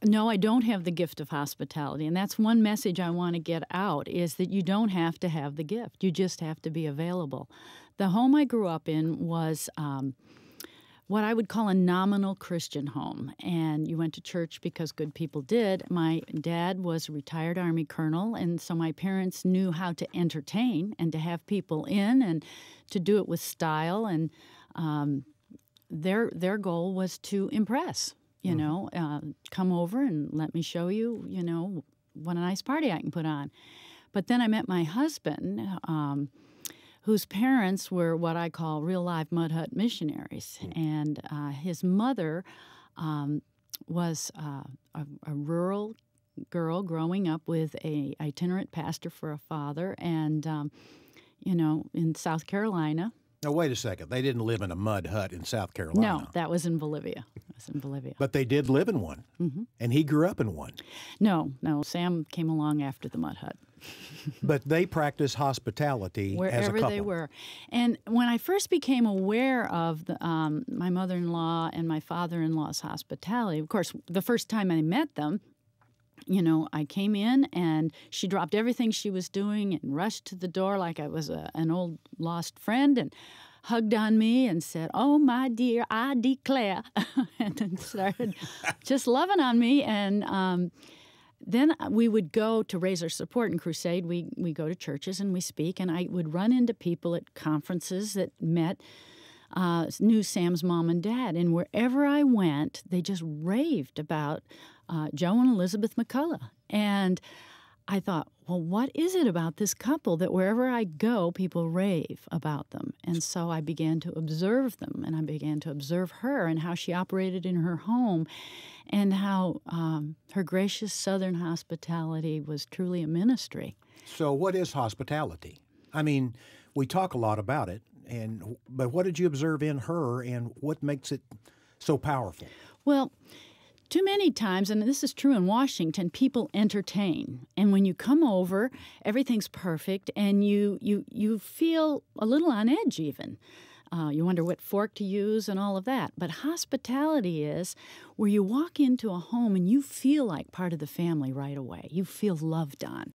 No, I don't have the gift of hospitality, and that's one message I want to get out, is that you don't have to have the gift. You just have to be available. The home I grew up in was what I would call a nominal Christian home, and you went to church because good people did. My dad was a retired Army colonel, and so my parents knew how to entertain and to have people in and to do it with style, and their goal was to impress. Come over and let me show you, what a nice party I can put on. But then I met my husband, whose parents were what I call real-life mud hut missionaries. And his mother was a rural girl growing up with a itinerant pastor for a father and, in South Carolina. Now, wait a second. They didn't live in a mud hut in South Carolina. No, that was in Bolivia. But they did live in one, and he grew up in one. No, Sam came along after the mud hut. But they practiced hospitality wherever as a couple. they were. And when I first became aware of my mother-in-law and my father-in-law's hospitality, of course, the first time I met them, I came in and she dropped everything she was doing and rushed to the door like I was an old lost friend and hugged on me and said, "Oh, my dear, I declare," and then started just loving on me. And then we would go to Raise Our Support and Crusade. We go to churches and we speak, and I would run into people at conferences that knew Sam's mom and dad. And wherever I went, they just raved about Joe and Elizabeth McCullough. And I thought, well, what is it about this couple that wherever I go, people rave about them? And so I began to observe them, and I began to observe her and how she operated in her home and how her gracious Southern hospitality was truly a ministry. So what is hospitality? I mean, we talk a lot about it, but what did you observe in her, and what makes it so powerful? Well, too many times, and this is true in Washington, people entertain. And when you come over, everything's perfect, and you feel a little on edge even. You wonder what fork to use and all of that. But hospitality is where you walk into a home and you feel like part of the family right away. You feel loved on.